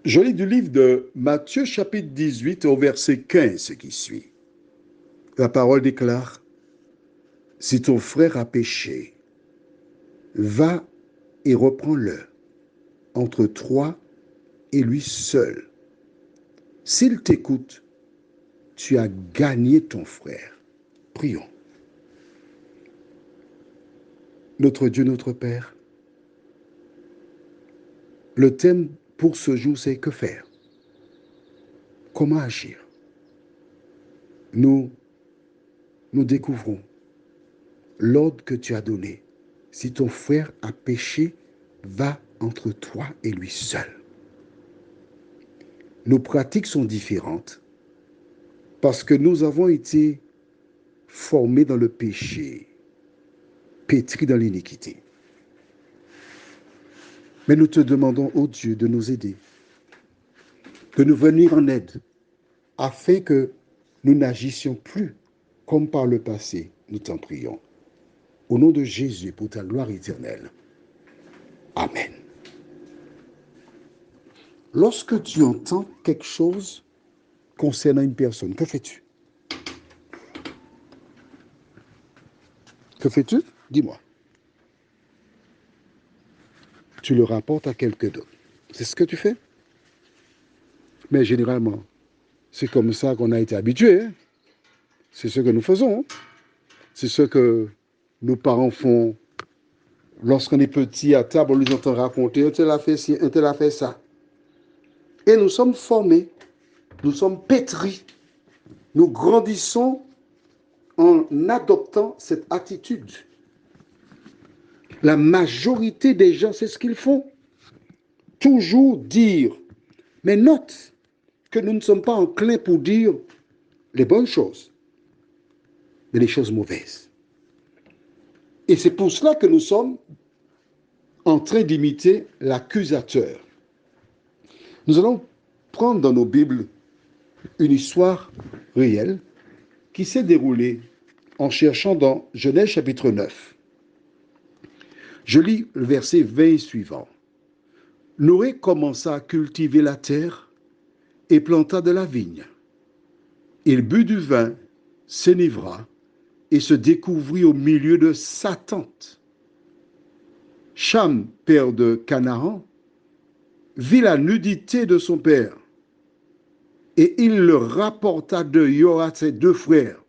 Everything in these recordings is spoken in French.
Je lis du livre de Matthieu chapitre 18 au verset 15 qui suit. La parole déclare, si ton frère a péché, va et reprends-le entre toi et lui seul. S'il t'écoute, tu as gagné ton frère. Prions. Notre Dieu, notre Père, le thème pour ce jour, c'est que faire? Comment agir? Nous, nous découvrons l'ordre que tu as donné. Si ton frère a péché, va entre toi et lui seul. Nos pratiques sont différentes parce que nous avons été formés dans le péché, pétris dans l'iniquité. Mais nous te demandons, ô Dieu, de nous aider, de nous venir en aide, afin que nous n'agissions plus comme par le passé. Nous t'en prions. Au nom de Jésus, pour ta gloire éternelle. Amen. Lorsque tu entends quelque chose concernant une personne, que fais-tu? Que fais-tu? Dis-moi. Tu le rapportes à quelqu'un d'autre. C'est ce que tu fais? Mais généralement, c'est comme ça qu'on a été habitué. Hein? C'est ce que nous faisons. Hein? C'est ce que nos parents font lorsqu'on est petit à table, on les entend raconter, un tel a fait ci, un tel a fait ça. Et nous sommes formés, nous sommes pétris, nous grandissons en adoptant cette attitude. La majorité des gens, c'est ce qu'ils font. Toujours dire. Mais note que nous ne sommes pas enclins pour dire les bonnes choses, mais les choses mauvaises. Et c'est pour cela que nous sommes en train d'imiter l'accusateur. Nous allons prendre dans nos Bibles une histoire réelle qui s'est déroulée en cherchant dans Genèse chapitre 9. Je lis le verset 20 suivant. Noé commença à cultiver la terre et planta de la vigne. Il but du vin, s'enivra et se découvrit au milieu de sa tente. Cham, père de Canaan, vit la nudité de son père et il le rapporta dehors à ses deux frères.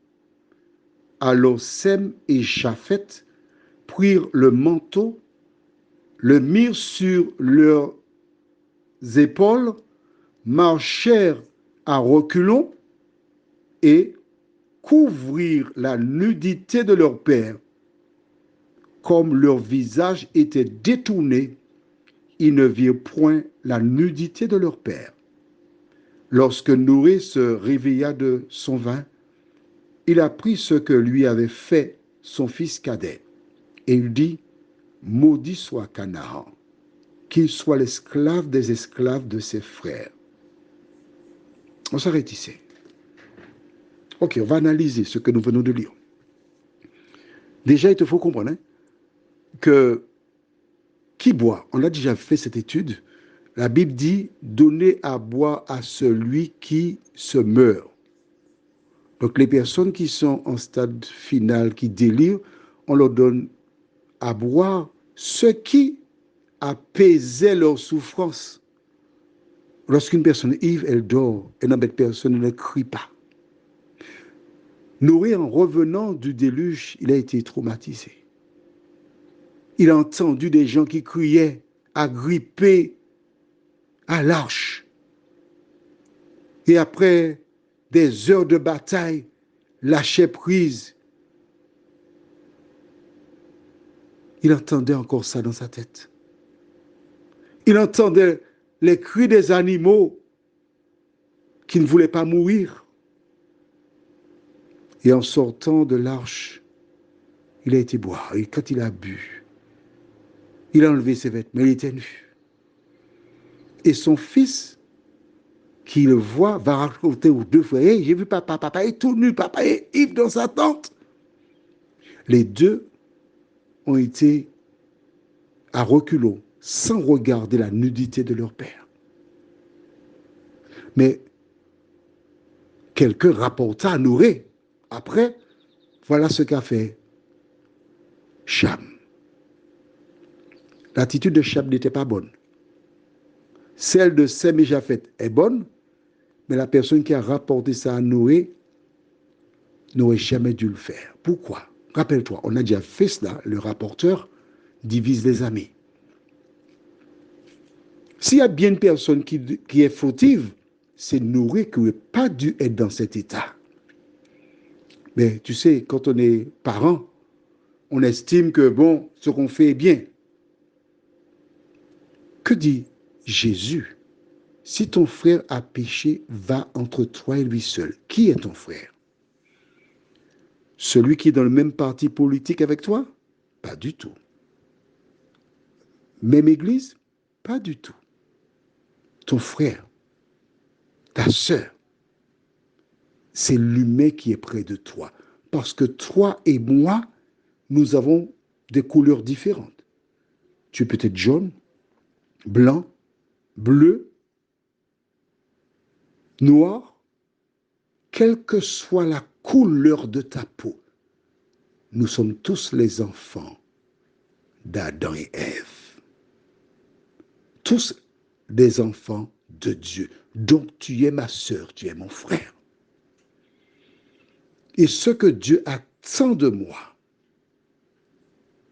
Alors Sem et Japheth prirent le manteau, le mirent sur leurs épaules, marchèrent à reculons et couvrirent la nudité de leur père. Comme leur visage était détourné, ils ne virent point la nudité de leur père. Lorsque Noé se réveilla de son vin, il apprit ce que lui avait fait son fils cadet. Et il dit, maudit soit Canaan, qu'il soit l'esclave des esclaves de ses frères. On s'arrête ici. Ok, on va analyser ce que nous venons de lire. Déjà, il te faut comprendre hein, que qui boit, on a déjà fait cette étude, la Bible dit donner à boire à celui qui se meurt. Donc les personnes qui sont en stade final, qui délirent, on leur donne à boire ce qui apaisait leur souffrance. Lorsqu'une personne est ivre, elle dort, et n'embête personne, elle ne crie pas. Noé, en revenant du déluge, il a été traumatisé. Il a entendu des gens qui criaient, agrippés à l'arche. Et après des heures de bataille, lâchaient prise. Il entendait encore ça dans sa tête. Il entendait les cris des animaux qui ne voulaient pas mourir. Et en sortant de l'arche, il a été boire. Et quand il a bu, il a enlevé ses vêtements, il était nu. Et son fils, qui le voit, va raconter aux deux frères, hey, j'ai vu papa, papa est tout nu, papa est ivre dans sa tente. Les deux ont été à reculons, sans regarder la nudité de leur père. Mais quelqu'un rapporta à Noé. Après, voilà ce qu'a fait Cham. L'attitude de Cham n'était pas bonne. Celle de Sem et Japheth est bonne, mais la personne qui a rapporté ça à Noé n'aurait jamais dû le faire. Pourquoi? Rappelle-toi, on a déjà fait cela, le rapporteur divise les amis. S'il y a bien une personne qui est fautive, c'est Noé qui n'aurait pas dû être dans cet état. Mais tu sais, quand on est parent, on estime que, bon, ce qu'on fait est bien. Que dit Jésus? Si ton frère a péché, va entre toi et lui seul. Qui est ton frère? Celui qui est dans le même parti politique avec toi? Pas du tout. Même église? Pas du tout. Ton frère, ta sœur, c'est l'humain qui est près de toi. Parce que toi et moi, nous avons des couleurs différentes. Tu es peut-être jaune, blanc, bleu, noir, quelle que soit la couleur de ta peau. Nous sommes tous les enfants d'Adam et Ève. Tous des enfants de Dieu. Donc tu es ma sœur, tu es mon frère. Et ce que Dieu attend de moi,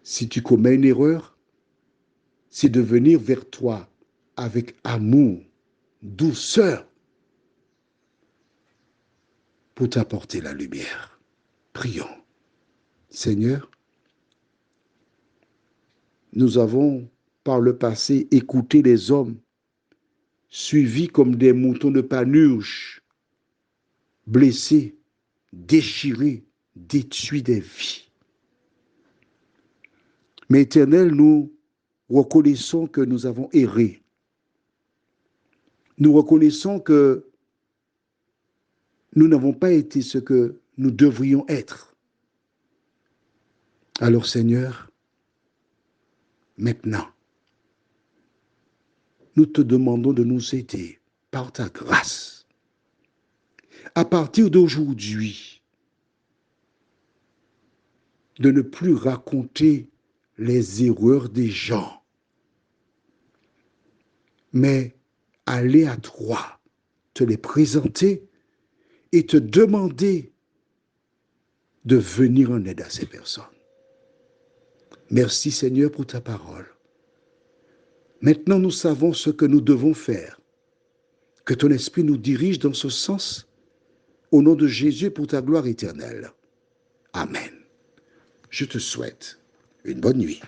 si tu commets une erreur, c'est de venir vers toi avec amour, douceur, pour t'apporter la lumière. Prions. Seigneur, nous avons par le passé écouté les hommes, suivis comme des moutons de Panurge, blessés, déchirés, détruits des vies. Mais Éternel, nous reconnaissons que nous avons erré. Nous reconnaissons que nous n'avons pas été ce que nous devrions être. Alors Seigneur, maintenant, nous te demandons de nous aider par ta grâce. À partir d'aujourd'hui, de ne plus raconter les erreurs des gens, mais aller à toi, te les présenter et te demander de venir en aide à ces personnes. Merci Seigneur pour ta parole. Maintenant, nous savons ce que nous devons faire. Que ton esprit nous dirige dans ce sens. Au nom de Jésus, pour ta gloire éternelle. Amen. Je te souhaite une bonne nuit.